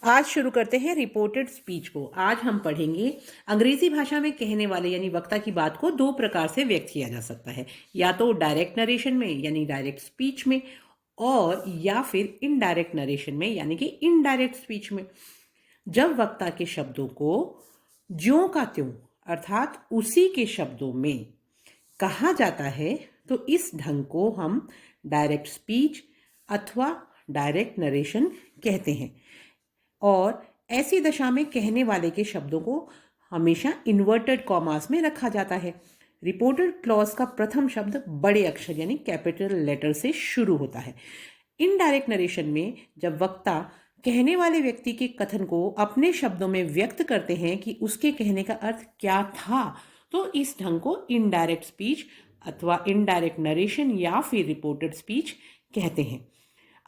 आज शुरू करते हैं रिपोर्टेड स्पीच को। आज हम पढ़ेंगे अंग्रेजी भाषा में कहने वाले यानी वक्ता की बात को दो प्रकार से व्यक्त किया जा सकता है, या तो डायरेक्ट नरेशन में यानी डायरेक्ट स्पीच में, और या फिर इनडायरेक्ट नरेशन में यानी कि इनडायरेक्ट स्पीच में। जब वक्ता के शब्दों को ज्यों का त्यों अर्थात उसी के शब्दों में कहा जाता है तो इस ढंग को हम डायरेक्ट स्पीच अथवा डायरेक्ट नरेशन कहते हैं। और ऐसी दशा में कहने वाले के शब्दों को हमेशा इन्वर्टेड कॉमास में रखा जाता है। रिपोर्टेड क्लॉज का प्रथम शब्द बड़े अक्षर यानी कैपिटल लेटर से शुरू होता है। इनडायरेक्ट नरेशन में जब वक्ता कहने वाले व्यक्ति के कथन को अपने शब्दों में व्यक्त करते हैं कि उसके कहने का अर्थ क्या था, तो इस ढंग को इनडायरेक्ट स्पीच अथवा इनडायरेक्ट नरेशन या फिर रिपोर्टेड स्पीच कहते हैं।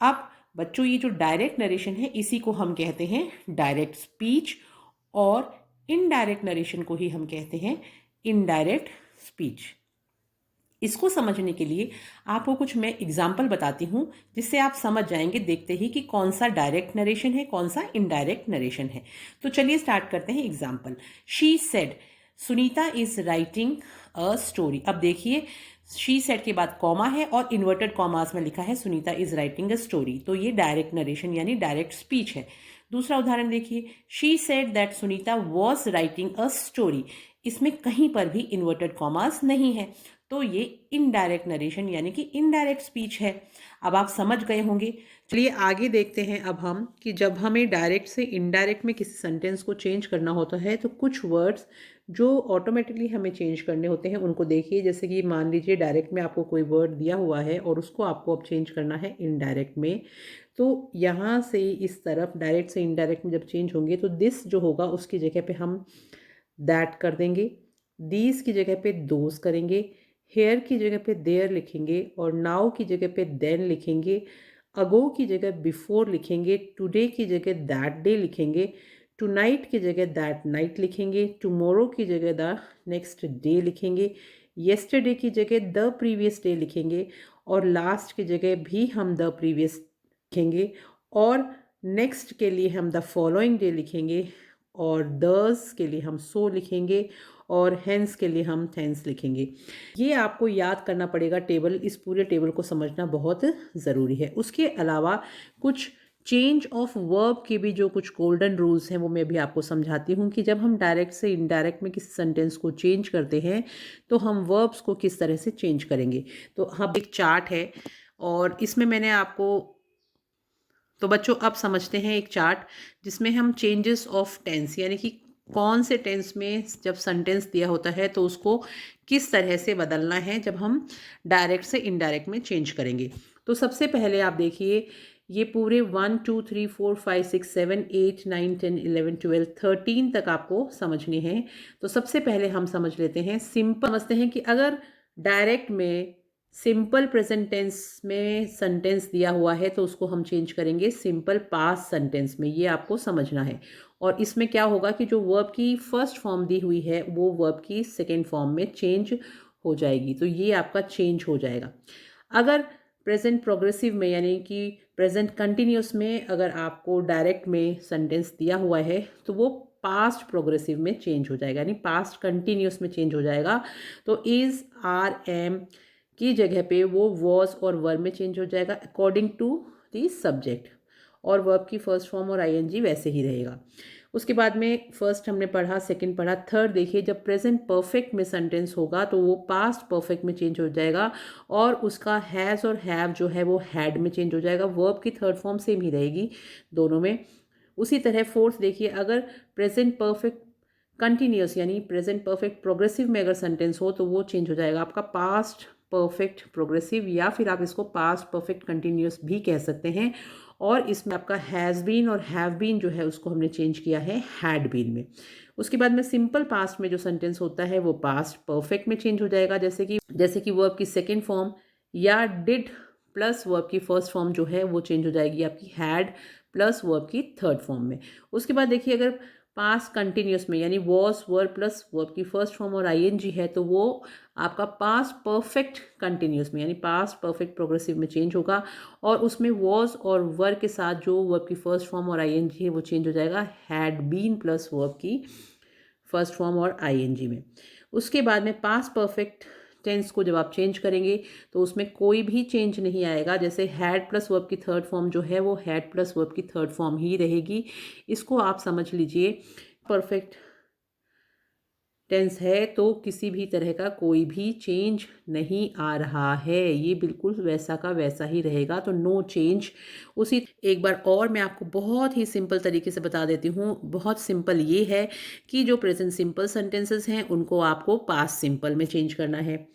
अब बच्चों, ये जो डायरेक्ट नरेशन है इसी को हम कहते हैं डायरेक्ट स्पीच, और इनडायरेक्ट नरेशन को ही हम कहते हैं इनडायरेक्ट स्पीच। इसको समझने के लिए आपको कुछ मैं एग्जाम्पल बताती हूँ जिससे आप समझ जाएंगे देखते ही कि कौन सा डायरेक्ट नरेशन है, कौन सा इनडायरेक्ट नरेशन है। तो चलिए स्टार्ट करते हैं example. She said Sunita is writing a story. अब देखिए, शी सेड के बाद कॉमा है और इन्वर्टेड कॉमास में लिखा है Sunita is writing a story, तो ये डायरेक्ट नरेशन यानी डायरेक्ट स्पीच है। दूसरा उदाहरण देखिए, she said that Sunita was writing a story. इसमें कहीं पर भी इन्वर्टेड कॉमास नहीं है, तो ये इनडायरेक्ट नरेशन यानी कि इनडायरेक्ट स्पीच है। अब आप समझ गए होंगे। चलिए आगे देखते हैं अब हम कि जब हमें डायरेक्ट से इनडायरेक्ट में किसी सेंटेंस को चेंज करना होता है तो कुछ वर्ड्स जो ऑटोमेटिकली हमें चेंज करने होते हैं उनको देखिए। जैसे कि मान लीजिए डायरेक्ट में आपको कोई वर्ड दिया हुआ है और उसको आपको अब चेंज करना है इनडायरेक्ट में, तो यहाँ से इस तरफ डायरेक्ट से इनडायरेक्ट में जब चेंज होंगे तो दिस जो होगा उसकी जगह पे हम दैट कर देंगे, दीज की जगह पे दोज करेंगे, हेयर की जगह पे देयर लिखेंगे और नाउ की जगह पे देन लिखेंगे, अगो की जगह बिफोर लिखेंगे, टुडे की जगह दैट डे लिखेंगे, टुनाइट की जगह दैट नाइट लिखेंगे, टुमारो की जगह द नेक्स्ट डे लिखेंगे, येस्टरडे की जगह द प्रीवियस डे लिखेंगे और लास्ट की जगह भी हम द प्रीवियस लिखेंगे और नेक्स्ट के लिए हम द फॉलोइंग डे लिखेंगे और दस के लिए हम सो लिखेंगे और हेंस के लिए हम थेंस लिखेंगे। ये आपको याद करना पड़ेगा टेबल। इस पूरे टेबल को समझना बहुत ज़रूरी है। उसके अलावा कुछ चेंज ऑफ वर्ब के भी जो कुछ गोल्डन रूल्स हैं वो मैं भी आपको समझाती हूँ कि जब हम डायरेक्ट से इनडायरेक्ट में किसी सेंटेंस को चेंज करते हैं तो हम वर्ब्स को किस तरह से चेंज करेंगे। तो हम एक चार्ट है और इसमें मैंने आपको, तो बच्चों अब समझते हैं एक चार्ट जिसमें हम चेंजेस ऑफ टेंस यानी कि कौन से टेंस में जब सेंटेंस दिया होता है तो उसको किस तरह से बदलना है जब हम डायरेक्ट से इनडायरेक्ट में चेंज करेंगे। तो सबसे पहले आप देखिए, ये पूरे 1 2 3 4 5 6 7 8 9 10 11 12 13 तक आपको समझने हैं। तो सबसे पहले हम समझ लेते हैं, सिंपल समझते हैं कि अगर डायरेक्ट में सिंपल प्रेजेंट टेंस में सेंटेंस दिया हुआ है तो उसको हम चेंज करेंगे सिंपल पास्ट सेंटेंस में। ये आपको समझना है। और इसमें क्या होगा कि जो वर्ब की फर्स्ट फॉर्म दी हुई है वो वर्ब की सेकेंड फॉर्म में चेंज हो जाएगी, तो ये आपका चेंज हो जाएगा। अगर प्रेजेंट प्रोग्रेसिव में यानी कि प्रेजेंट कंटिन्यूस में अगर आपको डायरेक्ट में सेंटेंस दिया हुआ है तो वो पास्ट प्रोग्रेसिव में चेंज हो जाएगा यानी पास्ट कंटिन्यूस में चेंज हो जाएगा। तो इज़ आर एम की जगह पे वो वॉज और वर्ब में चेंज हो जाएगा अकॉर्डिंग टू दी सब्जेक्ट, और वर्ब की फर्स्ट फॉर्म और आईएनजी वैसे ही रहेगा। उसके बाद में फर्स्ट हमने पढ़ा, सेकंड पढ़ा, थर्ड देखिए जब प्रेजेंट परफेक्ट में सेंटेंस होगा तो वो पास्ट परफेक्ट में चेंज हो जाएगा और उसका हैज़ और हैव जो है वो हैड में चेंज हो जाएगा। वर्ब की थर्ड फॉर्म सेम ही रहेगी दोनों में। उसी तरह फोर्थ देखिए, अगर प्रेजेंट परफेक्ट कंटिन्यूस यानी प्रेजेंट परफेक्ट प्रोग्रेसिव में अगर सेंटेंस हो तो वो चेंज हो जाएगा आपका पास्ट परफेक्ट प्रोग्रेसिव, या फिर आप इसको पास्ट परफेक्ट कंटिन्यूस भी कह सकते हैं। और इसमें आपका हैज़ बीन और हैव बीन जो है उसको हमने चेंज किया है हैड बीन में। उसके बाद में सिंपल पास्ट में जो सेंटेंस होता है वो पास्ट परफेक्ट में चेंज हो जाएगा, जैसे कि वर्ब की सेकेंड फॉर्म या डिड प्लस वर्ब की फर्स्ट फॉर्म जो है वो चेंज हो जाएगी आपकी हैड प्लस वर्ब की थर्ड फॉर्म में। उसके बाद देखिए, अगर पास्ट कंटिन्यूस में यानी वॉज वर्ब प्लस वर्ब की फर्स्ट फॉर्म और आईएनजी है तो वो आपका पास्ट परफेक्ट कंटिन्यूस में यानी पास्ट परफेक्ट प्रोग्रेसिव में चेंज होगा, और उसमें वॉज और वर के साथ जो वर्ब की फर्स्ट फॉर्म और आईएनजी है वो चेंज हो जाएगा हैड बीन प्लस वर्ब की फर्स्ट फॉर्म और आईएनजी में। उसके बाद में पास्ट परफेक्ट टेंस को जब आप चेंज करेंगे तो उसमें कोई भी चेंज नहीं आएगा। जैसे हैड प्लस वर्ब की थर्ड फॉर्म जो है वो हैड प्लस वर्ब की थर्ड फॉर्म ही रहेगी। इसको आप समझ लीजिए परफेक्ट टेंस है तो किसी भी तरह का कोई भी चेंज नहीं आ रहा है, ये बिल्कुल वैसा का वैसा ही रहेगा, तो नो चेंज। उसी एक बार और मैं आपको बहुत ही सिंपल तरीके से बता देती हूँ। बहुत सिंपल ये है कि जो प्रेजेंट सिंपल सेंटेंसेस हैं उनको आपको पास्ट सिंपल में चेंज करना है।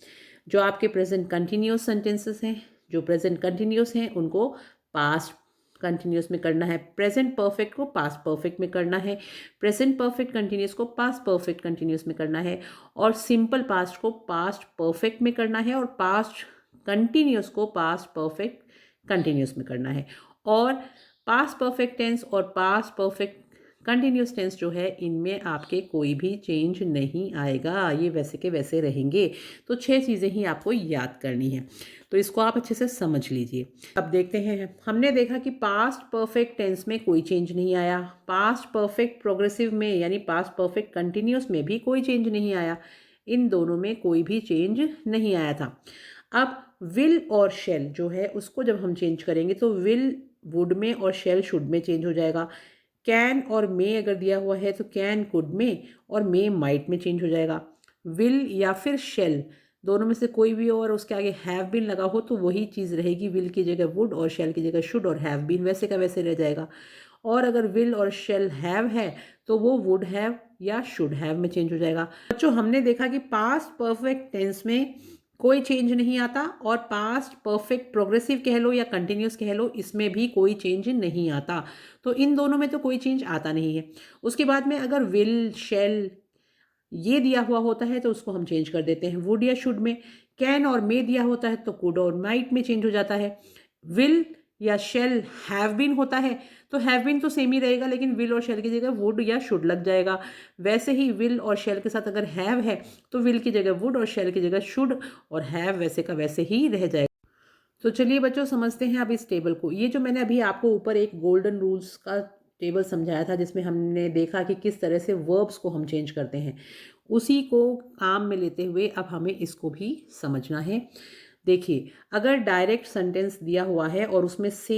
जो आपके प्रेजेंट कंटिन्यूस सेंटेंसेस हैं, जो प्रेजेंट कंटिन्यूस हैं उनको पास्ट कंटिन्यूस में करना है। प्रेजेंट परफेक्ट को पास्ट परफेक्ट में करना है, प्रेजेंट परफेक्ट कंटिन्यूस को पास्ट परफेक्ट कंटिन्यूस में करना है, और सिंपल पास्ट को पास्ट परफेक्ट में करना है, और पास्ट कंटिन्यूस को पास्ट परफेक्ट कंटिन्यूस में करना है। और पास्ट परफेक्ट टेंस और पास्ट परफेक्ट कंटिन्यूस टेंस जो है इनमें आपके कोई भी चेंज नहीं आएगा, ये वैसे के वैसे रहेंगे। तो 6 चीज़ें ही आपको याद करनी है, तो इसको आप अच्छे से समझ लीजिए। अब देखते हैं, हमने देखा कि पास्ट परफेक्ट टेंस में कोई चेंज नहीं आया, पास्ट परफेक्ट प्रोग्रेसिव में यानी पास्ट परफेक्ट कंटिन्यूस में भी कोई चेंज नहीं आया, इन दोनों में कोई भी चेंज नहीं आया था। अब विल और शेल जो है उसको जब हम चेंज करेंगे तो विल वुड में और शेल शुड में चेंज हो जाएगा। कैन और मे अगर दिया हुआ है तो कैन कुड में और मे माइट में चेंज हो जाएगा। विल या फिर शेल दोनों में से कोई भी और उसके आगे हैव बीन लगा हो तो वही चीज़ रहेगी, विल की जगह वुड और शेल की जगह शुड, और हैव बीन वैसे का वैसे रह जाएगा। और अगर विल और शेल हैव है तो वो वुड हैव या शुड हैव में चेंज हो जाएगा। बच्चों हमने देखा कि पास्ट परफेक्ट टेंस में कोई चेंज नहीं आता, और पास्ट परफेक्ट प्रोग्रेसिव कह लो या कंटिन्यूस कह लो इसमें भी कोई चेंज नहीं आता, तो इन दोनों में तो कोई चेंज आता नहीं है। उसके बाद में अगर विल शेल ये दिया हुआ होता है तो उसको हम चेंज कर देते हैं वुड या शुड में। कैन और मे दिया होता है तो कुड और माइट में चेंज हो जाता है। विल या शेल हैव बीन होता है तो हैव बीन तो सेम ही रहेगा, लेकिन विल और शेल की जगह वुड या शुड लग जाएगा। वैसे ही विल और शेल के साथ अगर हैव है तो विल की जगह वुड और शेल की जगह शुड, और हैव वैसे का वैसे ही रह जाएगा। तो चलिए बच्चों समझते हैं अब इस टेबल को। ये जो मैंने अभी आपको ऊपर एक गोल्डन रूल्स का टेबल समझाया था जिसमें हमने देखा कि किस तरह से वर्ब्स को हम चेंज करते हैं, उसी को काम में लेते हुए अब हमें इसको भी समझना है। देखिए, अगर डायरेक्ट सेंटेंस दिया हुआ है और उसमें से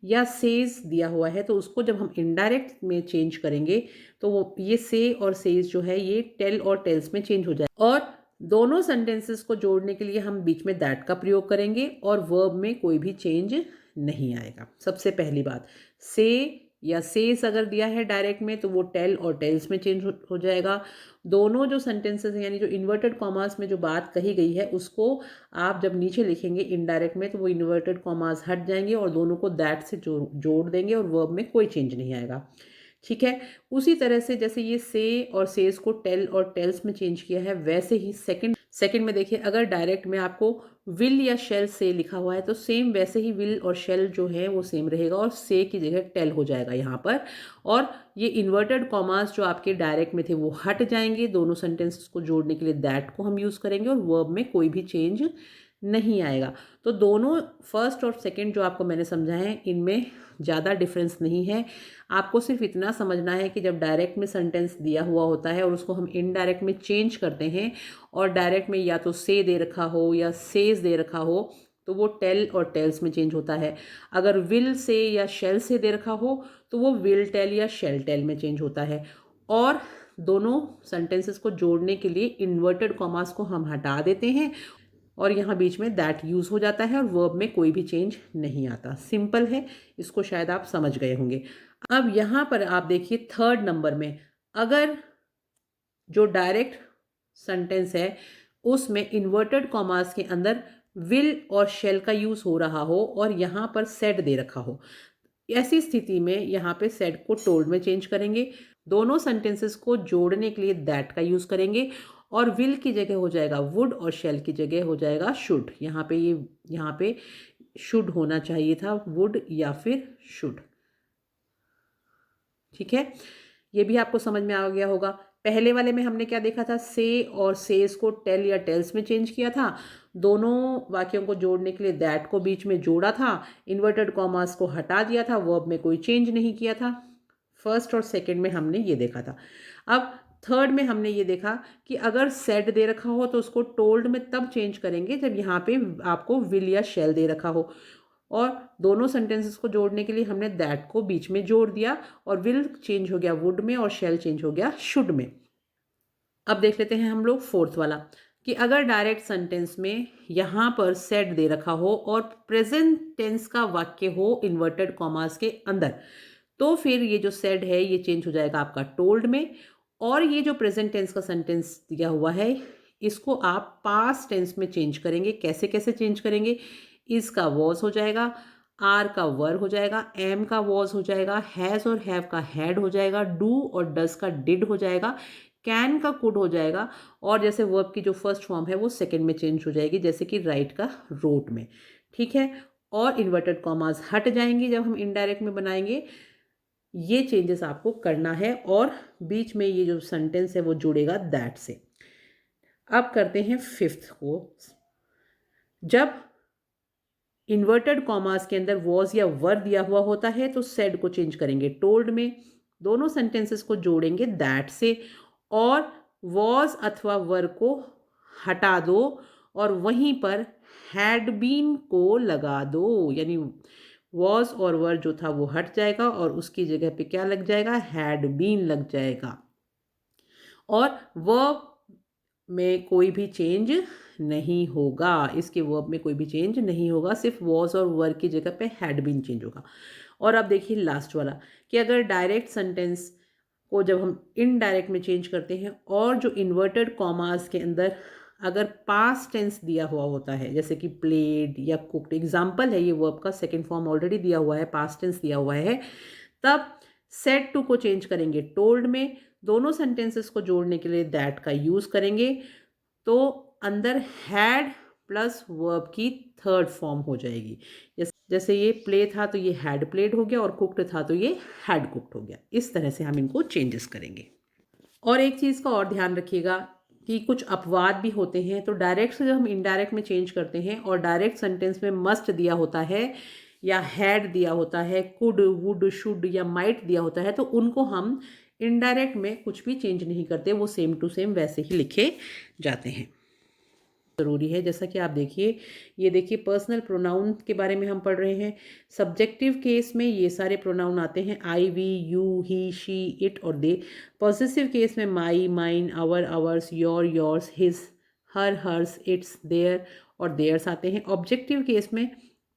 या सेज दिया हुआ है तो उसको जब हम इनडायरेक्ट में चेंज करेंगे तो वो ये से और सेज जो है ये टेल और टेल्स में चेंज हो जाए, और दोनों सेंटेंसेस को जोड़ने के लिए हम बीच में दैट का प्रयोग करेंगे और वर्ब में कोई भी चेंज नहीं आएगा। सबसे पहली बात, से या सेस अगर दिया है डायरेक्ट में तो वो टेल और टेल्स में चेंज हो जाएगा। दोनों जो सेंटेंसेस हैं यानी जो इन्वर्टेड कॉमास में जो बात कही गई है उसको आप जब नीचे लिखेंगे इनडायरेक्ट में तो वो इन्वर्टेड कॉमास हट जाएंगे और दोनों को दैट से जोड़ देंगे और वर्ब में कोई चेंज नहीं आएगा। ठीक है, उसी तरह से जैसे ये से और सेस को टेल और टेल्स में चेंज किया है वैसे ही सेकंड में देखिए, अगर डायरेक्ट में आपको विल या शेल से लिखा हुआ है तो सेम वैसे ही विल और शेल जो है वो सेम रहेगा और से की जगह टेल हो जाएगा यहाँ पर, और ये इन्वर्टेड कॉमास जो आपके डायरेक्ट में थे वो हट जाएंगे। दोनों सेंटेंसेस को जोड़ने के लिए दैट को हम यूज़ करेंगे और वर्ब में कोई भी चेंज नहीं आएगा। तो दोनों फर्स्ट और सेकंड जो आपको मैंने समझाए हैं इनमें ज़्यादा डिफरेंस नहीं है। आपको सिर्फ इतना समझना है कि जब डायरेक्ट में सेंटेंस दिया हुआ होता है और उसको हम इनडायरेक्ट में चेंज करते हैं और डायरेक्ट में या तो से दे रखा हो या सेज दे रखा हो तो वो टेल और टेल्स में चेंज होता है। अगर विल से या शेल से दे रखा हो तो वो विल टेल या शेल टेल में चेंज होता है। और दोनों सेंटेंसेस को जोड़ने के लिए इन्वर्टेड कॉमास को हम हटा देते हैं और यहाँ बीच में दैट यूज़ हो जाता है और वर्ब में कोई भी चेंज नहीं आता। सिंपल है, इसको शायद आप समझ गए होंगे। अब यहाँ पर आप देखिए थर्ड नंबर में, अगर जो डायरेक्ट सेंटेंस है उसमें इन्वर्टेड कॉमास के अंदर विल और शेल का यूज़ हो रहा हो और यहाँ पर सेड दे रखा हो, ऐसी स्थिति में यहाँ पे सेड को टोल्ड में चेंज करेंगे। दोनों सेंटेंसेस को जोड़ने के लिए दैट का यूज़ करेंगे और विल की जगह हो जाएगा वुड और शेल की जगह हो जाएगा शुड। यहाँ पे शुड होना चाहिए था, वुड या फिर शुड। ठीक है, ये भी आपको समझ में आ गया होगा। पहले वाले में हमने क्या देखा था, से और सेज को टेल या टेल्स में चेंज किया था, दोनों वाक्यों को जोड़ने के लिए दैट को बीच में जोड़ा था, इन्वर्टेड कॉमास को हटा दिया था, वर्ब में कोई चेंज नहीं किया था। फर्स्ट और सेकंड में हमने ये देखा था। अब थर्ड में हमने ये देखा कि अगर सेड दे रखा हो तो उसको टोल्ड में तब चेंज करेंगे जब यहाँ पे आपको विल या शेल दे रखा हो, और दोनों सेंटेंसेस को जोड़ने के लिए हमने दैट को बीच में जोड़ दिया, और विल चेंज हो गया वुड में और शेल चेंज हो गया शुड में। अब देख लेते हैं हम लोग फोर्थ वाला, कि अगर डायरेक्ट सेंटेंस में यहाँ पर सेड दे रखा हो और प्रेजेंट टेंस का वाक्य हो इन्वर्टेड कॉमास के अंदर, तो फिर ये जो सेड है ये चेंज हो जाएगा आपका टोल्ड में, और ये जो प्रेजेंट टेंस का सेंटेंस दिया हुआ है इसको आप पास्ट टेंस में चेंज करेंगे। कैसे कैसे चेंज करेंगे, इज का वॉज हो जाएगा, आर का वर हो जाएगा, एम का वॉज हो जाएगा, हैज़ और हैव का हैड हो जाएगा, डू और डज का डिड हो जाएगा, कैन का कुड हो जाएगा, और जैसे वर्ब की जो फर्स्ट फॉर्म है वो सेकंड में चेंज हो जाएगी, जैसे कि राइट का रोट में। ठीक है, और इन्वर्टेड कॉमास हट जाएंगे जब हम इनडायरेक्ट में बनाएंगे। ये चेंजेस आपको करना है, और बीच में ये जो सेंटेंस है वो जुड़ेगा दैट से। अब करते हैं फिफ्थ को। जब इन्वर्टेड कॉमास के अंदर वॉज या वर दिया हुआ होता है तो सेड को चेंज करेंगे टोल्ड में, दोनों सेंटेंसेस को जोड़ेंगे दैट से, और वॉज अथवा वर को हटा दो और वहीं पर हैड बीन को लगा दो, यानी वॉज और वर जो था वो हट जाएगा और उसकी जगह पे क्या लग जाएगा, हैड बीन लग जाएगा, और वर्ब में कोई भी चेंज नहीं होगा, इसके वर्ब में कोई भी चेंज नहीं होगा, सिर्फ वॉज और वर की जगह पे हैड बीन चेंज होगा। और अब देखिए लास्ट वाला, कि अगर डायरेक्ट सेंटेंस को जब हम इनडायरेक्ट में चेंज करते हैं और जो इन्वर्टेड कॉमास के अंदर अगर पास्ट टेंस दिया हुआ होता है, जैसे कि प्लेड या कुक्ड, एग्जाम्पल है ये वर्ब का, सेकेंड फॉर्म ऑलरेडी दिया हुआ है, पास्ट टेंस दिया हुआ है, तब सेड टू को चेंज करेंगे टोल्ड में, दोनों सेंटेंसेस को जोड़ने के लिए दैट का यूज़ करेंगे, तो अंदर हैड प्लस वर्ब की थर्ड फॉर्म हो जाएगी। जैसे ये प्ले था तो ये हैड प्लेड हो गया, और कुक्ड था तो ये हैड कुक्ड हो गया। इस तरह से हम इनको चेंजेस करेंगे। और एक चीज़ का और ध्यान रखिएगा कि कुछ अपवाद भी होते हैं, तो डायरेक्ट से जब हम इनडायरेक्ट में चेंज करते हैं और डायरेक्ट सेंटेंस में मस्ट दिया होता है या हैड दिया होता है, कुड वुड शुड या माइट दिया होता है, तो उनको हम इनडायरेक्ट में कुछ भी चेंज नहीं करते, वो सेम टू सेम वैसे ही लिखे जाते हैं। ज़रूरी है, जैसा कि आप देखिए, ये देखिए पर्सनल प्रोनाउन के बारे में हम पढ़ रहे हैं। सब्जेक्टिव केस में ये सारे प्रोनाउन आते हैं, I we you he she it और दे। पॉसेसिव केस में my mine our ours your yours his her hers its their और देयर्स आते हैं। ऑब्जेक्टिव केस में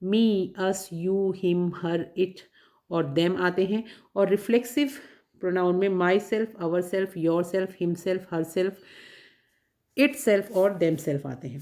me us you him her it और देम आते हैं। और रिफ्लेक्सिव प्रोनाउन में myself ourself yourself himself herself itself और देम सेल्फ आते हैं।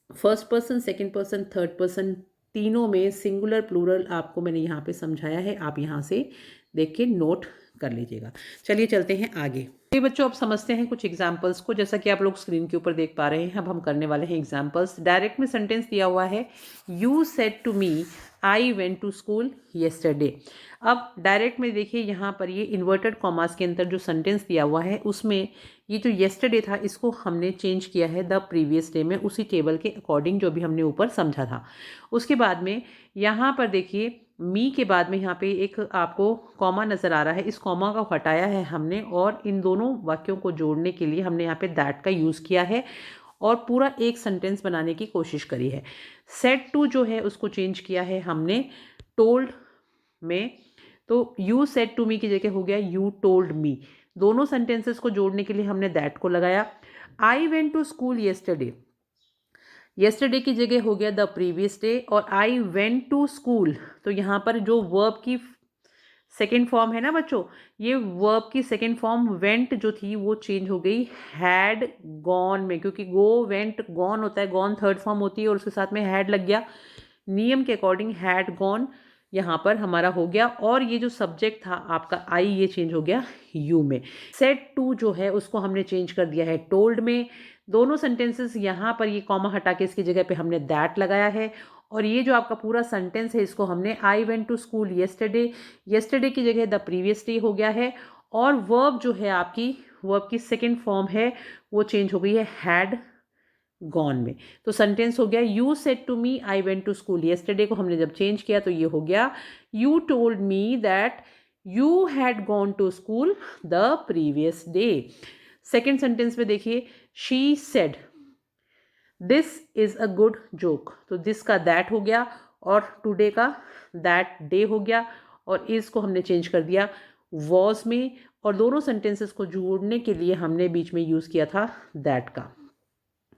First person, second person, third person, तीनों में सिंगुलर प्लूरल आपको मैंने यहाँ पे समझाया है, आप यहाँ से देख के नोट कर लीजिएगा। चलिए चलते हैं आगे। ये बच्चों अब समझते हैं कुछ एग्जाम्पल्स को। जैसा कि आप लोग स्क्रीन के ऊपर देख पा रहे हैं, अब हम करने वाले हैं एग्जाम्पल्स। डायरेक्ट में सेंटेंस दिया हुआ है, you said to me I went to school yesterday. अब डायरेक्ट में देखिए यहाँ पर ये इन्वर्टेड कॉमास के अंदर जो सेंटेंस दिया हुआ है उसमें ये जो येस्टरडे था इसको हमने चेंज किया है द प्रीवियस डे में, उसी टेबल के अकॉर्डिंग जो भी हमने ऊपर समझा था। उसके बाद में यहाँ पर देखिए मी के बाद में यहाँ पे एक आपको कॉमा नज़र आ रहा है, इस कॉमा को हटाया है हमने और इन दोनों वाक्यों को जोड़ने के लिए हमने यहाँ पे दैट का यूज़ किया है और पूरा एक सेंटेंस बनाने की कोशिश करी है। सेड टू जो है उसको चेंज किया है हमने टोल्ड में, तो यू सेड टू मी की जगह हो गया यू टोल्ड मी। दोनों सेंटेंसेस को जोड़ने के लिए हमने दैट को लगाया। I went to school yesterday, yesterday की जगह हो गया द प्रीवियस डे, और आई वेंट टू स्कूल, तो यहाँ पर जो वर्ब की सेकेंड फॉर्म है ना बच्चों, ये वर्ब की सेकेंड फॉर्म वेंट जो थी वो चेंज हो गई हैड गॉन में, क्योंकि गो वेंट गॉन होता है, गॉन थर्ड फॉर्म होती है और उसके साथ में हैड लग गया। नियम के अकॉर्डिंग हैड गॉन यहाँ पर हमारा हो गया, और ये जो सब्जेक्ट था आपका आई ये चेंज हो गया यू में। सेड टू जो है उसको हमने चेंज कर दिया है टोल्ड में। दोनों सेंटेंसेस यहाँ पर ये कॉमा हटा के इसकी जगह पे हमने दैट लगाया है, और ये जो आपका पूरा सेंटेंस है इसको हमने I went to school yesterday, yesterday की जगह द प्रीवियस डे हो गया है, और वर्ब जो है आपकी, वर्ब की सेकेंड फॉर्म है वो चेंज हो गई है हैड गॉन में। तो सेंटेंस हो गया you said to me I went to school yesterday को हमने जब चेंज किया तो ये हो गया you told me that you had gone to school the previous day. Second sentence में देखिए she said this is a good joke, तो दिस का दैट हो गया और टुडे का दैट डे हो गया और इस को हमने चेंज कर दिया वॉज में, और दोनों सेंटेंसेस को जोड़ने के लिए हमने बीच में यूज़ किया था दैट का।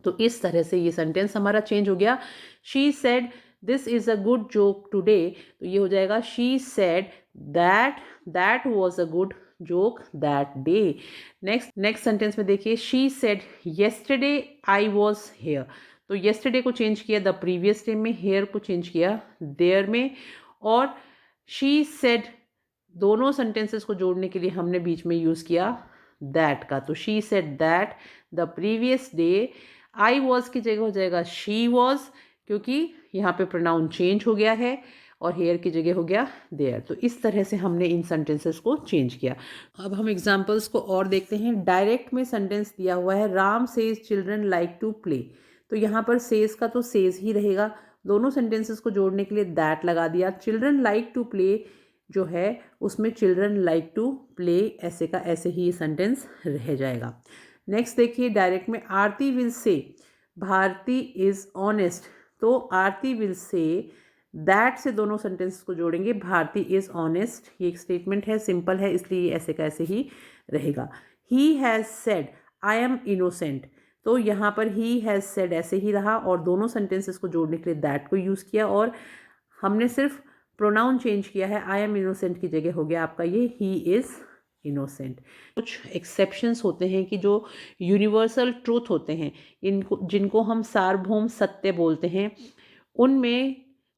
तो इस तरह से ये सेंटेंस हमारा चेंज हो गया। She said this is a good joke today, तो ये हो जाएगा she said that that was a good joke that day. Next sentence में देखिए she said yesterday I was here, तो येस्टरडे को चेंज किया द प्रीवियस डे में, हेयर को चेंज किया देयर में, और शी सेड दोनों सेंटेंसेस को जोड़ने के लिए हमने बीच में यूज़ किया दैट का। तो she said that the previous day, I was की जगह हो जाएगा शी वॉज, क्योंकि यहाँ पे प्रोनाउन चेंज हो गया है, और हेयर की जगह हो गया देयर। तो इस तरह से हमने इन सेंटेंसेस को चेंज किया। अब हम एग्जांपल्स को और देखते हैं। डायरेक्ट में सेंटेंस दिया हुआ है Ram says children like to play, तो यहाँ पर सेज का तो सेज ही रहेगा, दोनों सेंटेंसेस को जोड़ने के लिए दैट लगा दिया। चिल्ड्रन लाइक टू प्ले जो है उसमें चिल्ड्रन लाइक टू प्ले ऐसे का ऐसे ही ये सेंटेंस रह जाएगा। नेक्स्ट देखिए डायरेक्ट में आरती will say Bharti is honest, तो आरती विल से दैट से दोनों सेंटेंस को जोड़ेंगे भारती इज ऑनेस्ट, ये एक स्टेटमेंट है, सिंपल है, इसलिए ऐसे का ऐसे ही रहेगा। He has said I am innocent, तो यहाँ पर ही हैज़ सेड ऐसे ही रहा और दोनों सेंटेंसेस को जोड़ने के लिए दैट को यूज़ किया, और हमने सिर्फ प्रोनाउन चेंज किया है, आई एम इनोसेंट की जगह हो गया आपका ये ही इज़ इनोसेंट। कुछ एक्सेप्शंस होते हैं कि जो यूनिवर्सल ट्रूथ होते हैं, इनको जिनको हम सार्वभौम सत्य बोलते हैं, उनमें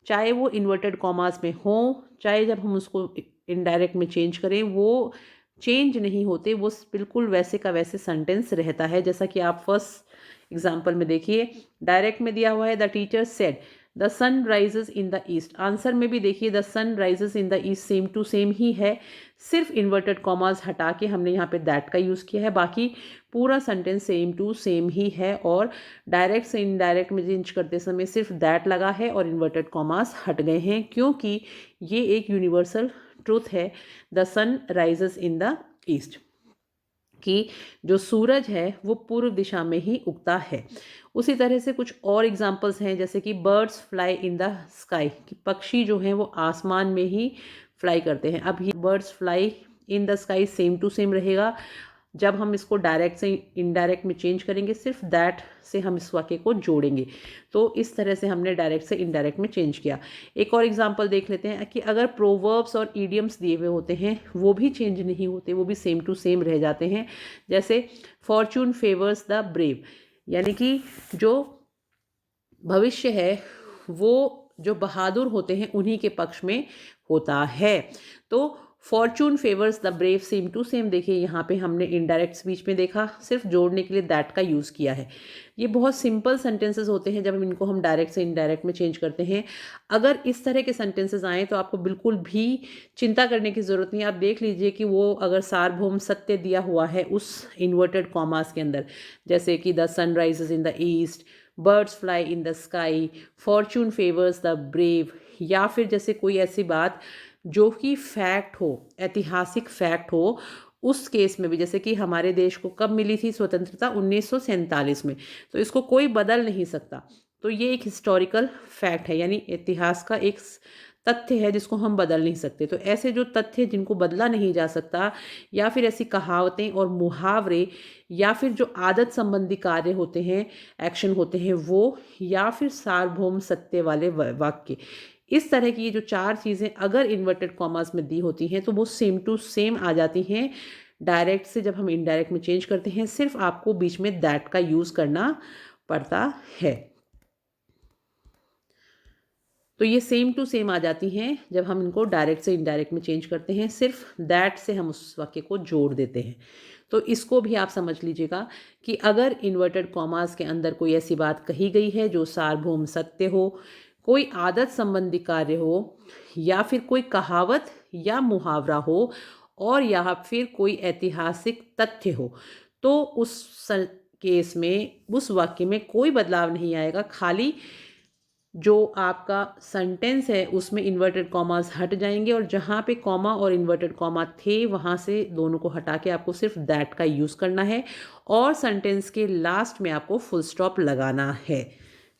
चाहे वो इन्वर्टेड कॉमास में हो, चाहे जब हम उसको इनडायरेक्ट में चेंज करें, वो चेंज नहीं होते, वो बिल्कुल वैसे का वैसे सेंटेंस रहता है। जैसा कि आप फर्स्ट एग्जांपल में देखिए, डायरेक्ट में दिया हुआ है the teacher said the sun rises in the east, answer में भी देखिए the sun rises in the east same to same ही है, सिर्फ इन्वर्टेड कॉमास हटा के हमने यहाँ पे दैट का यूज़ किया है, बाकी पूरा सेंटेंस सेम टू सेम ही है, और डायरेक्ट से इनडायरेक्ट में चेंज करते समय सिर्फ दैट लगा है और इन्वर्टेड कॉमास हट गए हैं, क्योंकि ये एक यूनिवर्सल ट्रूथ है the sun rises in the east, कि जो सूरज है वो पूर्व दिशा में ही उगता है। उसी तरह से कुछ और एग्जांपल्स हैं, जैसे कि birds fly in the sky, कि पक्षी जो हैं वो आसमान में ही फ्लाई करते हैं। अब ये birds fly in the sky same to same रहेगा, जब हम इसको डायरेक्ट से इनडायरेक्ट में चेंज करेंगे सिर्फ दैट से हम इस वाक्य को जोड़ेंगे। तो इस तरह से हमने डायरेक्ट से इनडायरेक्ट में चेंज किया। एक और एग्जांपल देख लेते हैं कि अगर प्रोवर्ब्स और ईडियम्स दिए हुए होते हैं वो भी चेंज नहीं होते, वो भी सेम टू सेम रह जाते हैं। जैसे फॉर्चून फेवर्स द ब्रेव, यानी कि जो भविष्य है वो जो बहादुर होते हैं उन्हीं के पक्ष में होता है। तो fortune favours the brave same to same, देखिए यहाँ पे हमने इनडायरेक्ट स्पीच में देखा, सिर्फ जोड़ने के लिए दैट का यूज़ किया है। ये बहुत सिंपल सेंटेंसेस होते हैं जब इनको हम डायरेक्ट से इनडायरेक्ट में चेंज करते हैं। अगर इस तरह के सेंटेंसेस आएँ तो आपको बिल्कुल भी चिंता करने की ज़रूरत नहीं है। आप देख लीजिए कि वो अगर सार्वभौम सत्य दिया हुआ है उस इन्वर्टेड कॉमास के अंदर, जैसे कि the sun rises in the east, birds fly in the sky, fortune favours the brave, या फिर जैसे कोई ऐसी बात जो कि फैक्ट हो, ऐतिहासिक फैक्ट हो, उस केस में भी, जैसे कि हमारे देश को कब मिली थी स्वतंत्रता 1947 में, तो इसको कोई बदल नहीं सकता। तो ये एक हिस्टोरिकल फैक्ट है, यानी इतिहास का एक तथ्य है जिसको हम बदल नहीं सकते। तो ऐसे जो तथ्य जिनको बदला नहीं जा सकता, या फिर ऐसी कहावतें और मुहावरे, या फिर जो आदत संबंधी कार्य होते हैं, एक्शन होते हैं वो, या फिर सार्वभौम सत्य वाले वाक्य, इस तरह की ये जो चार चीज़ें अगर इन्वर्टेड कॉमास में दी होती हैं तो वो सेम टू सेम आ जाती हैं। डायरेक्ट से जब हम इनडायरेक्ट में चेंज करते हैं सिर्फ आपको बीच में दैट का यूज़ करना पड़ता है। तो ये सेम टू सेम आ जाती हैं जब हम इनको डायरेक्ट से इनडायरेक्ट में चेंज करते हैं, सिर्फ दैट से हम उस वाक्य को जोड़ देते हैं। तो इसको भी आप समझ लीजिएगा कि अगर इन्वर्टेड कॉमास के अंदर कोई ऐसी बात कही गई है जो सार्वभौम सत्य हो, कोई आदत संबंधी कार्य हो, या फिर कोई कहावत या मुहावरा हो, और या फिर कोई ऐतिहासिक तथ्य हो, तो केस में उस वाक्य में कोई बदलाव नहीं आएगा। खाली जो आपका सेंटेंस है उसमें इन्वर्टेड कॉमास हट जाएंगे और जहाँ पे कॉमा और इन्वर्टेड कॉमा थे वहाँ से दोनों को हटा के आपको सिर्फ दैट का यूज़ करना है और सेंटेंस के लास्ट में आपको फुल स्टॉप लगाना है।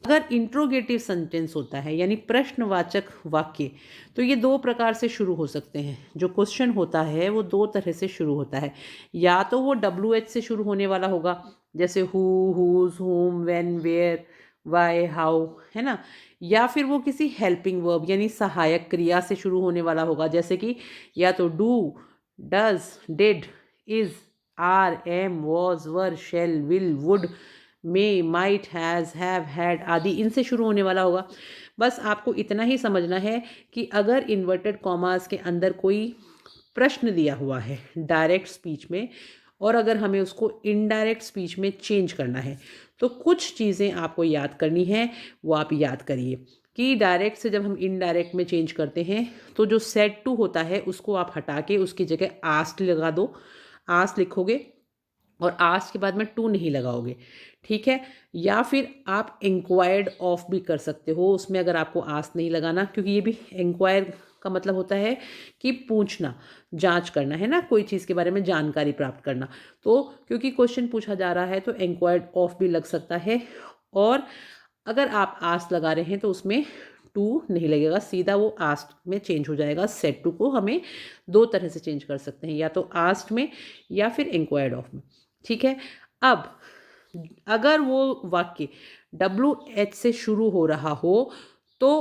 अगर इंट्रोगेटिव सेंटेंस होता है यानी प्रश्नवाचक वाक्य, तो ये दो प्रकार से शुरू हो सकते हैं। जो क्वेश्चन होता है वो दो तरह से शुरू होता है, या तो वो WH से शुरू होने वाला होगा, जैसे हु, हुज, हुम, व्हेन, वेयर, वाई, हाउ, है ना, या फिर वो किसी हेल्पिंग वर्ब यानी सहायक क्रिया से शुरू होने वाला होगा, जैसे कि या तो do, does, did, is, are, am, was, were, shall, will, would, may, might, has, have, had आदि इनसे शुरू होने वाला होगा। बस आपको इतना ही समझना है कि अगर इन्वर्टेड कॉमास के अंदर कोई प्रश्न दिया हुआ है डायरेक्ट स्पीच में और अगर हमें उसको इनडायरेक्ट स्पीच में चेंज करना है, तो कुछ चीज़ें आपको याद करनी है, वो आप याद करिए कि डायरेक्ट से जब हम इनडायरेक्ट में चेंज करते हैं तो जो सेड टू होता है उसको आप हटा के उसकी जगह आस्ट लगा दो, आस्ट लिखोगे और आस्ट के बाद में टू नहीं लगाओगे, ठीक है। या फिर आप इंक्वायर्ड ऑफ भी कर सकते हो, उसमें अगर आपको आस्ट नहीं लगाना, क्योंकि ये भी इंक्वायर का मतलब होता है कि पूछना, जांच करना, है ना, कोई चीज़ के बारे में जानकारी प्राप्त करना। तो क्योंकि क्वेश्चन पूछा जा रहा है तो इंक्वायर्ड ऑफ भी लग सकता है, और अगर आप आस्ट लगा रहे हैं तो उसमें टू नहीं लगेगा, सीधा वो आस्ट में चेंज हो जाएगा। सेड टू को हमें दो तरह से चेंज कर सकते हैं, या तो आस्ट में या फिर इंक्वायर्ड ऑफ में, ठीक है। अब अगर वो वाक्य WH से शुरू हो रहा हो तो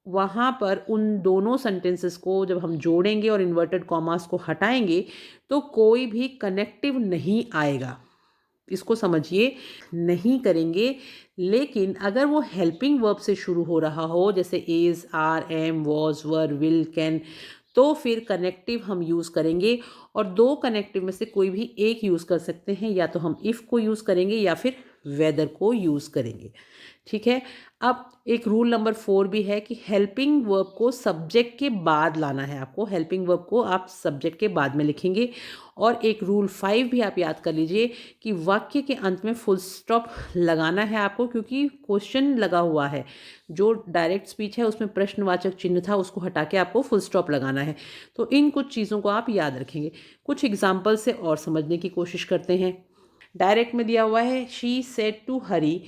वहाँ पर उन दोनों सेंटेंसेस को जब हम जोड़ेंगे और इन्वर्टेड कॉमास को हटाएंगे तो कोई भी कनेक्टिव नहीं आएगा, इसको समझिए, नहीं करेंगे। लेकिन अगर वो हेल्पिंग वर्ब से शुरू हो रहा हो, जैसे is, are, am, was, were, will, can, तो फिर कनेक्टिव हम यूज़ करेंगे और दो कनेक्टिव में से कोई भी एक यूज़ कर सकते हैं, या तो हम इफ़ को यूज़ करेंगे या फिर वेदर को यूज़ करेंगे, ठीक है। अब एक रूल नंबर 4 भी है कि हेल्पिंग वर्ब को सब्जेक्ट के बाद लाना है आपको, हेल्पिंग वर्ब को आप सब्जेक्ट के बाद में लिखेंगे। और एक रूल 5 भी आप याद कर लीजिए कि वाक्य के अंत में फुल स्टॉप लगाना है आपको, क्योंकि क्वेश्चन लगा हुआ है। जो डायरेक्ट स्पीच है उसमें प्रश्नवाचक चिन्ह था, उसको हटा के आपको फुल स्टॉप लगाना है। तो इन कुछ चीज़ों को आप याद रखेंगे। कुछ एग्जाम्पल से और समझने की कोशिश करते हैं। डायरेक्ट में दिया हुआ है she said to Hari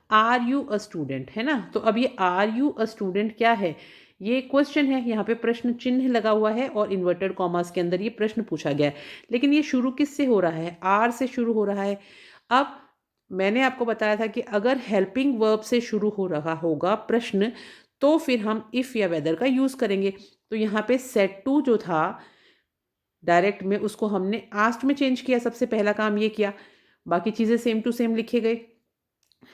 are you a student, है ना। तो अब ये आर यू अ स्टूडेंट क्या है, ये क्वेश्चन है, यहाँ पे प्रश्न चिन्ह लगा हुआ है और इन्वर्टेड कॉमास के अंदर ये प्रश्न पूछा गया है। लेकिन ये शुरू किससे हो रहा है, आर से शुरू हो रहा है। अब मैंने आपको बताया था कि अगर हेल्पिंग वर्ब से शुरू हो रहा होगा प्रश्न तो फिर हम इफ़ या वेदर का यूज़ करेंगे। तो यहाँ पे सेड टू जो था डायरेक्ट में, उसको हमने आस्ट में चेंज किया, सबसे पहला काम ये किया। बाकी चीज़ें सेम टू सेम लिखे गए।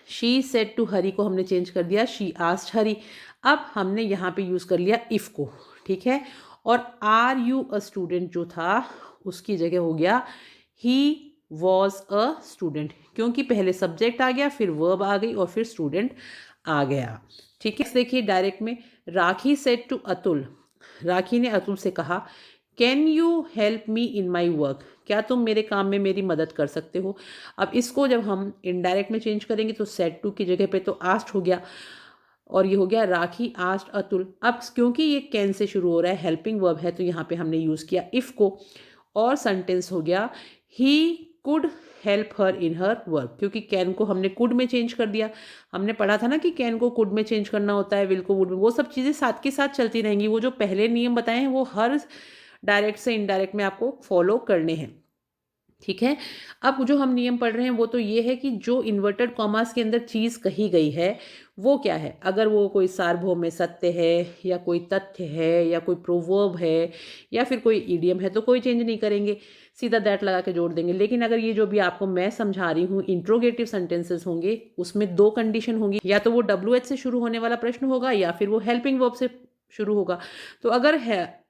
शी सेड टू हरी को हमने चेंज कर दिया शी आस्क्ड हरी। अब हमने यहाँ पे यूज़ कर लिया इफ़ को, ठीक है। और आर यू अ स्टूडेंट जो था उसकी जगह हो गया ही वॉज अ स्टूडेंट, क्योंकि पहले सब्जेक्ट आ गया, फिर वर्ब आ गई और फिर स्टूडेंट आ गया, ठीक है। देखिए डायरेक्ट में राखी सेड टू अतुल, राखी ने अतुल से कहा can you help me in my work, क्या तुम मेरे काम में मेरी मदद कर सकते हो। अब इसको जब हम इनडायरेक्ट में चेंज करेंगे तो सेड टू की जगह पे तो आस्ट हो गया और ये हो गया राखी आस्ट अतुल। अब क्योंकि ये कैन से शुरू हो रहा है, हेल्पिंग वर्ब है, तो यहाँ पे हमने यूज़ किया इफ़ को और सेंटेंस हो गया he could help her in her work, क्योंकि कैन को हमने कुड में चेंज कर दिया। हमने पढ़ा था ना कि कैन को कुड में चेंज करना होता है, विल को वुड में, वो सब चीज़ें साथ के साथ चलती रहेंगी। वो जो पहले नियम बताए हैं वो हर डायरेक्ट से इनडायरेक्ट में आपको फॉलो करने हैं, ठीक है। अब जो हम नियम पढ़ रहे हैं वो तो ये है कि जो इन्वर्टेड कॉमास के अंदर चीज़ कही गई है वो क्या है, अगर वो कोई सार्वभौम सत्य है या कोई तथ्य है या कोई प्रोवर्ब है या फिर कोई ईडियम है तो कोई चेंज नहीं करेंगे, सीधा दैट लगा के जोड़ देंगे। लेकिन अगर ये जो भी आपको मैं समझा रही हूँ इंट्रोगेटिव सेंटेंसेस होंगे, उसमें दो कंडीशन होंगी, या तो वो WH से शुरू होने वाला प्रश्न होगा या फिर वो हेल्पिंग वर्ब से शुरू होगा। तो अगर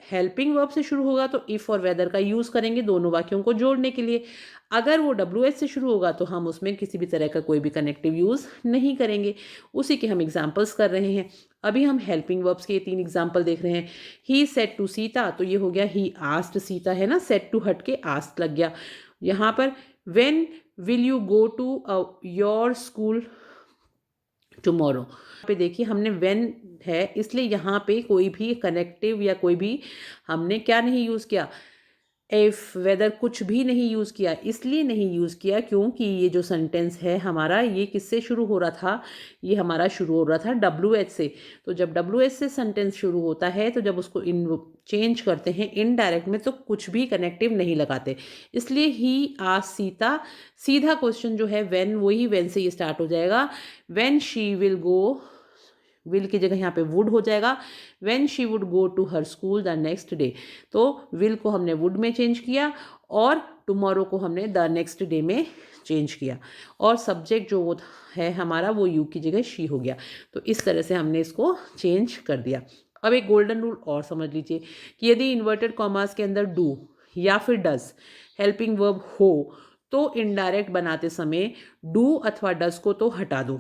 हेल्पिंग वर्ब से शुरू होगा तो इफ़ और वेदर का यूज़ करेंगे दोनों वाक्यों को जोड़ने के लिए। अगर वो WH से शुरू होगा तो हम उसमें किसी भी तरह का कोई भी कनेक्टिव यूज़ नहीं करेंगे। उसी के हम एग्जांपल्स कर रहे हैं। अभी हम हेल्पिंग वर्ब्स के 3 एग्जांपल देख रहे हैं। ही सेड टू सीता, तो ये हो गया ही आस्क्ड सीता, है ना, सेड टू हट के आस्क्ड लग गया। यहाँ पर when will you go to your school tomorrow पे देखिए हमने व्हेन है, इसलिए यहाँ पे कोई भी कनेक्टिव या कोई भी हमने क्या नहीं यूज़ किया, इफ़ वेदर कुछ भी नहीं यूज़ किया। इसलिए नहीं यूज़ किया क्योंकि ये जो सेंटेंस है हमारा, ये किससे शुरू हो रहा था, ये हमारा शुरू हो रहा था WH से। तो जब WH से सेंटेंस शुरू होता है तो जब उसको इन चेंज करते हैं इनडायरेक्ट में तो कुछ भी कनेक्टिव नहीं लगाते। इसलिए ही आस्क्ड सीता, सीधा क्वेश्चन जो है व्हेन, वही व्हेन से ये स्टार्ट हो जाएगा। When she will go, will की जगह यहाँ पे वुड हो जाएगा। When she would go to her school the next day, तो विल को हमने वुड में चेंज किया और टुमारो को हमने द नेक्स्ट डे में चेंज किया, और सब्जेक्ट जो वो है हमारा वो यू की जगह शी हो गया। तो इस तरह से हमने इसको चेंज कर दिया। अब एक गोल्डन रूल और समझ लीजिए कि यदि इन्वर्टेड कॉमास के अंदर डू या फिर डज हेल्पिंग वर्ब हो तो इनडायरेक्ट बनाते समय डू अथवा डज को तो हटा दो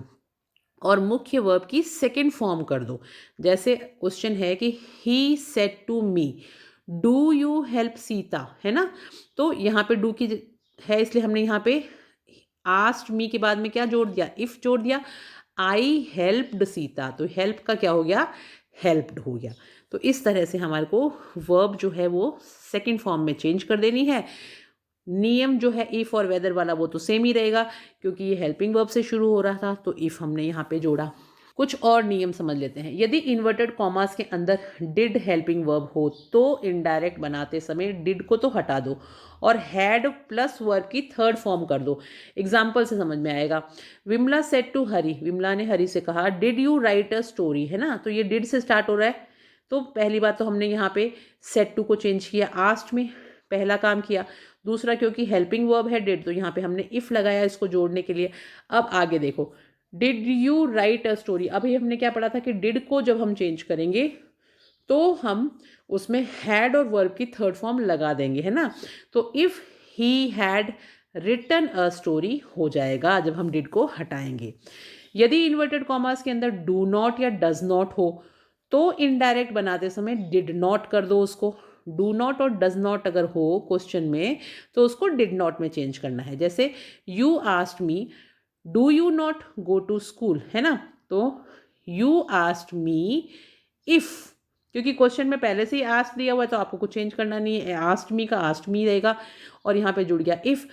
और मुख्य वर्ब की सेकंड फॉर्म कर दो। जैसे क्वेश्चन है कि he said to me, do you help Sita, है ना, तो यहाँ पे डू की है इसलिए हमने यहाँ पे आस्क्ड मी के बाद में क्या जोड़ दिया, इफ जोड़ दिया। आई हेल्प्ड सीता, तो हेल्प का क्या हो गया, हेल्प्ड हो गया। तो इस तरह से हमारे को वर्ब जो है वो सेकंड फॉर्म में चेंज कर देनी है। नियम जो है इफ़ और वेदर वाला वो तो सेम ही रहेगा क्योंकि ये हेल्पिंग वर्ब से शुरू हो रहा था, तो इफ़ हमने यहाँ पे जोड़ा। कुछ और नियम समझ लेते हैं। यदि इन्वर्टेड कॉमास के अंदर डिड हेल्पिंग वर्ब हो तो इनडायरेक्ट बनाते समय डिड को तो हटा दो और हैड प्लस वर्ब की थर्ड फॉर्म कर दो। एग्जाम्पल से समझ में आएगा। विमला सेड टू हरी, विमला ने हरी से कहा did you right a story, है ना, तो ये डिड से स्टार्ट हो रहा है। तो पहली बात तो हमने यहाँ पे सेड टू को चेंज किया आस्क्ड में, पहला काम किया। दूसरा क्योंकि हेल्पिंग वर्ब है डिड, तो यहाँ पे हमने इफ़ लगाया इसको जोड़ने के लिए। अब आगे देखो, did you right a story, अभी हमने क्या पढ़ा था कि डिड को जब हम चेंज करेंगे तो हम उसमें हैड और वर्ब की थर्ड फॉर्म लगा देंगे, है ना। तो if he had written a story हो जाएगा जब हम डिड को हटाएंगे। यदि इन्वर्टेड कॉमास के अंदर डू नॉट या डज नॉट हो तो इनडायरेक्ट बनाते समय डिड नॉट कर दो उसको। डू नॉट और डज नॉट अगर हो क्वेश्चन में तो उसको डिड नॉट में चेंज करना है। जैसे you asked me do you not go to school, है ना, तो यू आस्क्ड मी इफ़, क्योंकि क्वेश्चन में पहले से ही आस्क्ड दिया हुआ है तो आपको कुछ चेंज करना नहीं है, आस्क्ड मी का आस्क्ड मी रहेगा और यहाँ पे जुड़ गया if.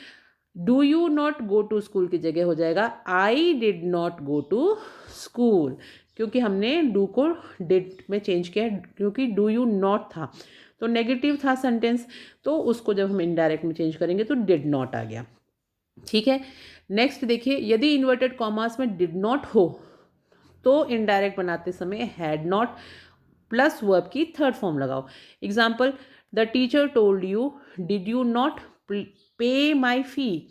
Do you not go to school की जगह हो जाएगा I did not go to school, क्योंकि हमने डू को डिड में चेंज किया क्योंकि डू यू नॉट था तो नेगेटिव था सेंटेंस, तो उसको जब हम इनडायरेक्ट में चेंज करेंगे तो डिड नॉट आ गया। ठीक है, नेक्स्ट देखिए, यदि इन्वर्टेड कॉमास में डिड नॉट हो तो इनडायरेक्ट बनाते समय हैड नॉट प्लस वर्ब की थर्ड फॉर्म लगाओ। Example, the teacher told you did you not pay my fee,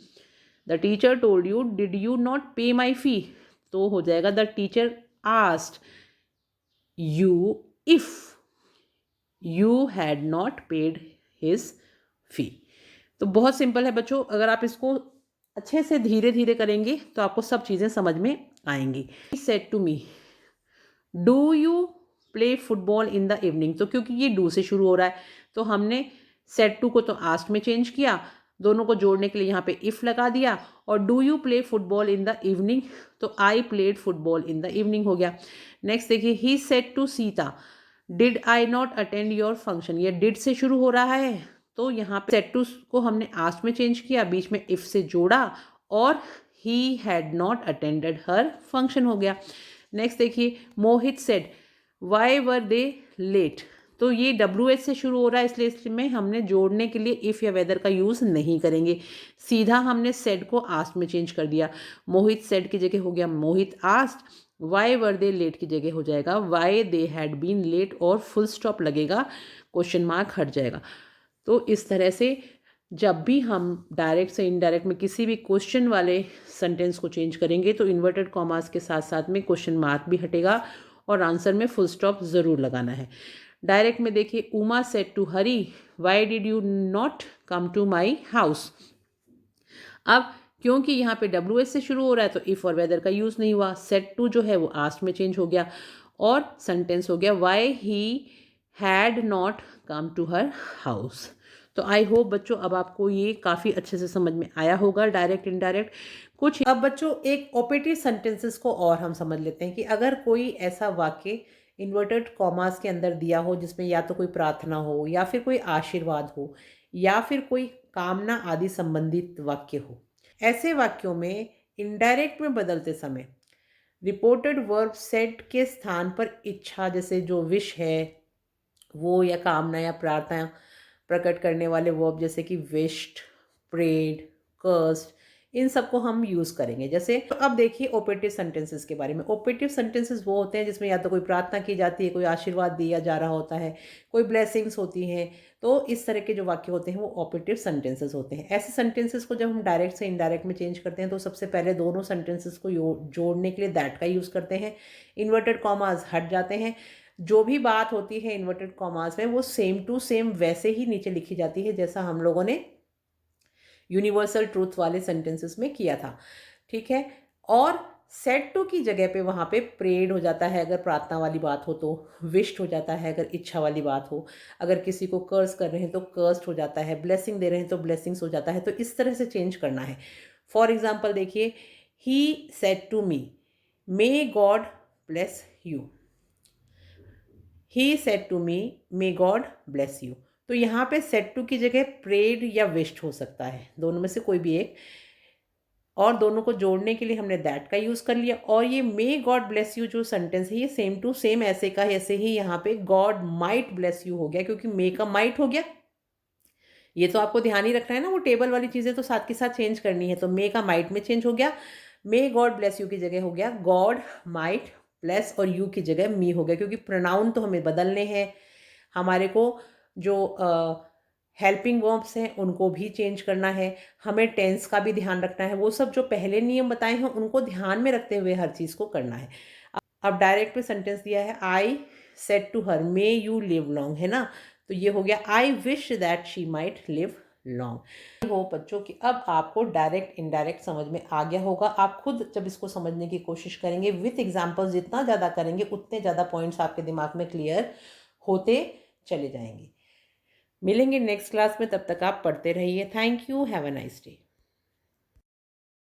the teacher told you did you not pay my fee, तो हो जाएगा the teacher asked you if you had not paid his fee. तो बहुत simple है बच्चों, अगर आप इसको अच्छे से धीरे धीरे करेंगे तो आपको सब चीज़ें समझ में आएंगी। Said to me do you play football in the evening, तो क्योंकि ये डू से शुरू हो रहा है तो हमने सेड टू को तो आस्क्ड में चेंज किया, दोनों को जोड़ने के लिए यहाँ पे इफ़ लगा दिया और do you play football in the evening, तो I played football in the evening हो गया। नेक्स्ट देखिए, he said to Sita did I not attend your function, ये डिड से शुरू हो रहा है तो यहाँ पे सेड टू को हमने आस्क्ड में चेंज किया, बीच में इफ़ से जोड़ा और he had not attended her function हो गया। नेक्स्ट देखिए, Mohit said why were they late, तो ये WH से शुरू हो रहा है इसलिए इसमें हमने जोड़ने के लिए इफ़ या वेदर का यूज़ नहीं करेंगे, सीधा हमने सेड को आस्क्ड में चेंज कर दिया। मोहित सेड की जगह हो गया Mohit asked, why were they late की जगह हो जाएगा why they had been late और फुल स्टॉप लगेगा, क्वेश्चन मार्क हट जाएगा। तो इस तरह से जब भी हम डायरेक्ट से इनडायरेक्ट में किसी भी क्वेश्चन वाले सेंटेंस को चेंज करेंगे तो इन्वर्टेड कॉमास के साथ साथ में क्वेश्चन मार्क भी हटेगा और आंसर में फुल स्टॉप ज़रूर लगाना है। डायरेक्ट में देखिए, Uma said to Hari, why did you not come to my house. अब क्योंकि यहाँ पे WH से शुरू हो रहा है तो इफ़ और वेदर का यूज़ नहीं हुआ। सेड टू जो है वो आस्ट में चेंज हो गया और सेंटेंस हो गया why he had not come to her house. तो आई होप बच्चों अब आपको ये काफ़ी अच्छे से समझ में आया होगा, डायरेक्ट इनडायरेक्ट कुछ। अब बच्चों एक ऑपरेटिव सेंटेंसेस को और हम समझ लेते हैं कि अगर कोई ऐसा वाक्य इन्वर्टेड कॉमास के अंदर दिया हो जिसमें या तो कोई प्रार्थना हो या फिर कोई आशीर्वाद हो या फिर कोई कामना आदि संबंधित वाक्य हो, ऐसे वाक्यों में इनडायरेक्ट में बदलते समय रिपोर्टेड वर्ब सेड के स्थान पर इच्छा, जैसे जो विश है वो, या कामना या प्रार्थना प्रकट करने वाले वर्ब जैसे कि विश्ड, प्रेड, कर्स्ड, इन सबको हम यूज़ करेंगे। जैसे तो अब देखिए ऑपरेटिव सेंटेंसेस के बारे में। ऑपरेटिव सेंटेंसेस वो होते हैं जिसमें या तो कोई प्रार्थना की जाती है, कोई आशीर्वाद दिया जा रहा होता है, कोई ब्लेसिंग्स होती हैं। तो इस तरह के जो वाक्य होते हैं वो ऑपरेटिव सेंटेंसेस होते हैं। ऐसे सेंटेंसेस को जब हम डायरेक्ट से इनडायरेक्ट में चेंज करते हैं तो सबसे पहले दोनों सेंटेंसेस को जोड़ने के लिए दैट का यूज़ करते हैं। इन्वर्टेड कॉमास हट जाते हैं। जो भी बात होती है इन्वर्टेड कॉमास में वो सेम टू सेम वैसे ही नीचे लिखी जाती है जैसा हम लोगों ने यूनिवर्सल ट्रूथ वाले सेंटेंसेस में किया था। ठीक है। और सेड टू की जगह पे वहाँ पे प्रेड हो जाता है अगर प्रार्थना वाली बात हो, तो विश्ड हो जाता है अगर इच्छा वाली बात हो, अगर किसी को कर्स कर रहे हैं तो कर्स्ड हो जाता है, ब्लेसिंग दे रहे हैं तो ब्लेसिंग्स हो जाता है। तो इस तरह से चेंज करना है। फॉर एग्जाम्पल देखिए, he said to me, may God bless you. He said to me, may God bless you. तो यहाँ पे सेड टू की जगह प्रेड या विश्ड हो सकता है, दोनों में से कोई भी एक। और दोनों को जोड़ने के लिए हमने दैट का यूज़ कर लिया। और ये मे गॉड ब्लेस यू जो सेंटेंस है ये सेम टू सेम ऐसे का ऐसे ही यहाँ पे गॉड माइट ब्लेस यू हो गया, क्योंकि मे का माइट हो गया। ये तो आपको ध्यान ही रखना है ना, वो टेबल वाली चीज़ें तो साथ के साथ चेंज करनी है। तो मे का माइट में चेंज हो गया, मे गॉड ब्लेस यू की जगह हो गया गॉड माइट ब्लेस, और यू की जगह मी हो गया, क्योंकि प्रोनाउन तो हमें बदलने हैं। हमारे को जो हेल्पिंग वर्ब्स हैं उनको भी चेंज करना है, हमें टेंस का भी ध्यान रखना है। वो सब जो पहले नियम बताए हैं उनको ध्यान में रखते हुए हर चीज़ को करना है। अब डायरेक्ट में सेंटेंस दिया है, I said to her may you live long, है ना। तो ये हो गया I wish that she might live long. हो बच्चों कि अब आपको डायरेक्ट इनडायरेक्ट समझ में आ गया होगा। आप खुद जब इसको समझने की कोशिश करेंगे विथ एग्जाम्पल्स, जितना ज़्यादा करेंगे उतने ज़्यादा पॉइंट्स आपके दिमाग में क्लियर होते चले जाएंगे। मिलेंगे नेक्स्ट क्लास में, तब तक आप पढ़ते रहिए। Thank you, have a nice day.